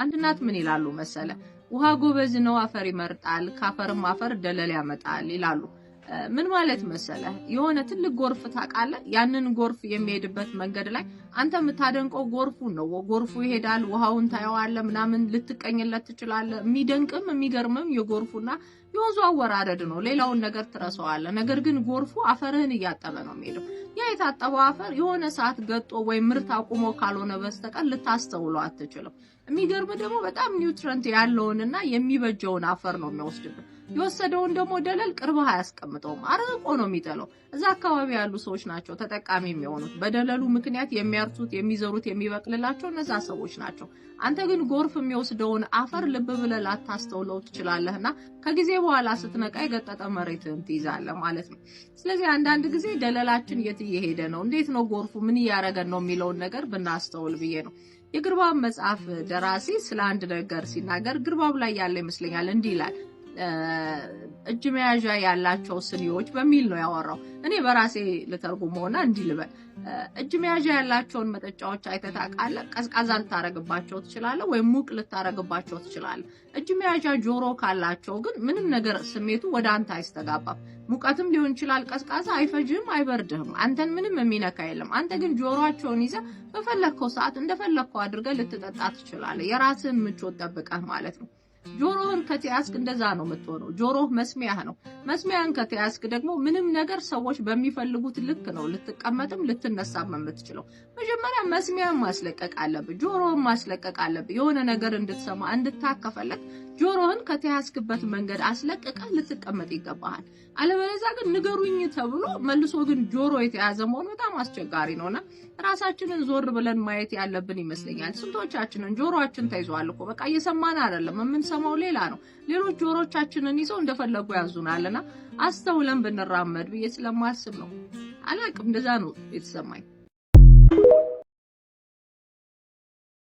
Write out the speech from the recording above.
አንድ እናት ምን ይላሉ መሰለ ውሃ ጎበዝ ነው አፈር ይመርጣል ካፈርም አፈር ደለል ያመጣል ይላሉ ምን ማለት መሰለ የሆነ ትልቅ ጎርፍ ታቃለ ያንን ጎርፍ የሚሄድበት መንገድ ላይ አንተ የምታደንቀው ጎርፉን ነው ጎርፉ ይሄዳል ውሃውን ታየዋለ ምናምን ልትቀኝለት ትችላለ የሚደንቅም የሚገርምም የጎርፉና የወንዙ አወራረድ ነው ሌላውን ነገር ትረሳዋለ ነገር ግን ጎርፉ አፈርህን ያጣበ ነው የሚሄደው ያ የታጠበው አፈር የሆነ ሰዓት ገጦ ወይ ምርት አቁሞ ካልሆነ በስተቀር ልታስተውለው አትችልም የሚገርም ደግሞ በጣም ኒውትሪየንት ያለውንና የሚበጀውን አፈር ነው የሚወስድብህ የወሰደውን ደግሞ ደለል ቅርብህ አያስቀምጠውም አረቆ ነው የሚጠለው እዛ አካባቢ ያሉ ሰዎች ናቸው ተጠቃሚ የሚሆኑት በደለሉ ምክንያት የሚያርቱት የሚዘሩት የሚበቅልላቸው እነዛ ሰዎች ናቸው አንተ ግን ጎርፍ የሚወስደውን አፈር ልብ ብለህ ላታስተውለው ትችላለህና ከጊዜ በኋላ ስትነቃ የገጠጠ መሬትን ትይዛለህ ማለት ነው ስለዚህ አንዳንድ ጊዜ ደለላችን የት እየሄደ ነው እንዴት ነው ጎርፉ ምን ያረጋን ነው የሚለው ነገር ብናስተውል ብዬ ነው የግርባብ መጽሐፍ ደራሲ ስለ አንድ ነገር ሲናገር ግርባብ ላይ ያለ ይመስለኛል እንዲህ ይላል እጅ መያዣ ያላቸው ስኒዎች በሚል ነው ያወራው እኔ በራሴ ልተርጉመውና እንዲህ ልበል እጅ መያዣ ያላቸውን መጠጫዎች አይተታቃለ ቀዝቃዛ ልታረግባቸው ትችላለ ወይ ሙቅ ልታረግባቸው ትችላለ እጅ መያዣ ጆሮ ካላቸው ግን ምንም ነገር ስሜቱ ወደ አንተ አይስተጋባም ሙቀትም ሊሆን ይችላል ቀዝቃዛ አይፈጅም አይበርድህም አንተን ምንም የሚነካ የለም አንተ ግን ጆሮአቸውን ይዘ በፈለከው ሰዓት እንደፈለከው አድርገህ ልትጠጣ ትችላለህ የራስህን ምቾት ጠብቀህ ማለት ነው ጆሮህን ከተያዝክ እንደዛ ነው የምትሆነው ጆሮህ መስሚያህ ነው መስሚያን ከተያዝክ ደግሞ ምንም ነገር ሰዎች በሚፈልጉት ልክ ነው ልትቀመጥም ልትነሳም የምትችለው መጀመሪያ መስሚያን ማስለቀቅ አለብህ ጆሮህን ማስለቀቅ አለብህ የሆነ ነገር እንድትሰማ እንድታከፈለክ ጆሮህን ከተያዝክበት መንገድ አስለቀቀህ ልትቀመጥ ይገባሃል አለበለዚያ ግን ንገሩኝ ተብሎ መልሶ ግን ጆሮ የተያዘ መሆን በጣም አስቸጋሪ ነውና ራሳችንን ዞር ብለን ማየት ያለብን ይመስለኛል ስንቶቻችንን ጆሮአችን ተይዟል እኮ በቃ እየሰማን አይደለም የምንሰማው ሌላ ነው ሌሎች ጆሮቻችንን ይዘው እንደፈለጉ ያዙናልና አስተውለን ብንራመድ ብዬ ስለማስብ ነው አላቅም እንደዛ ነው የተሰማኝ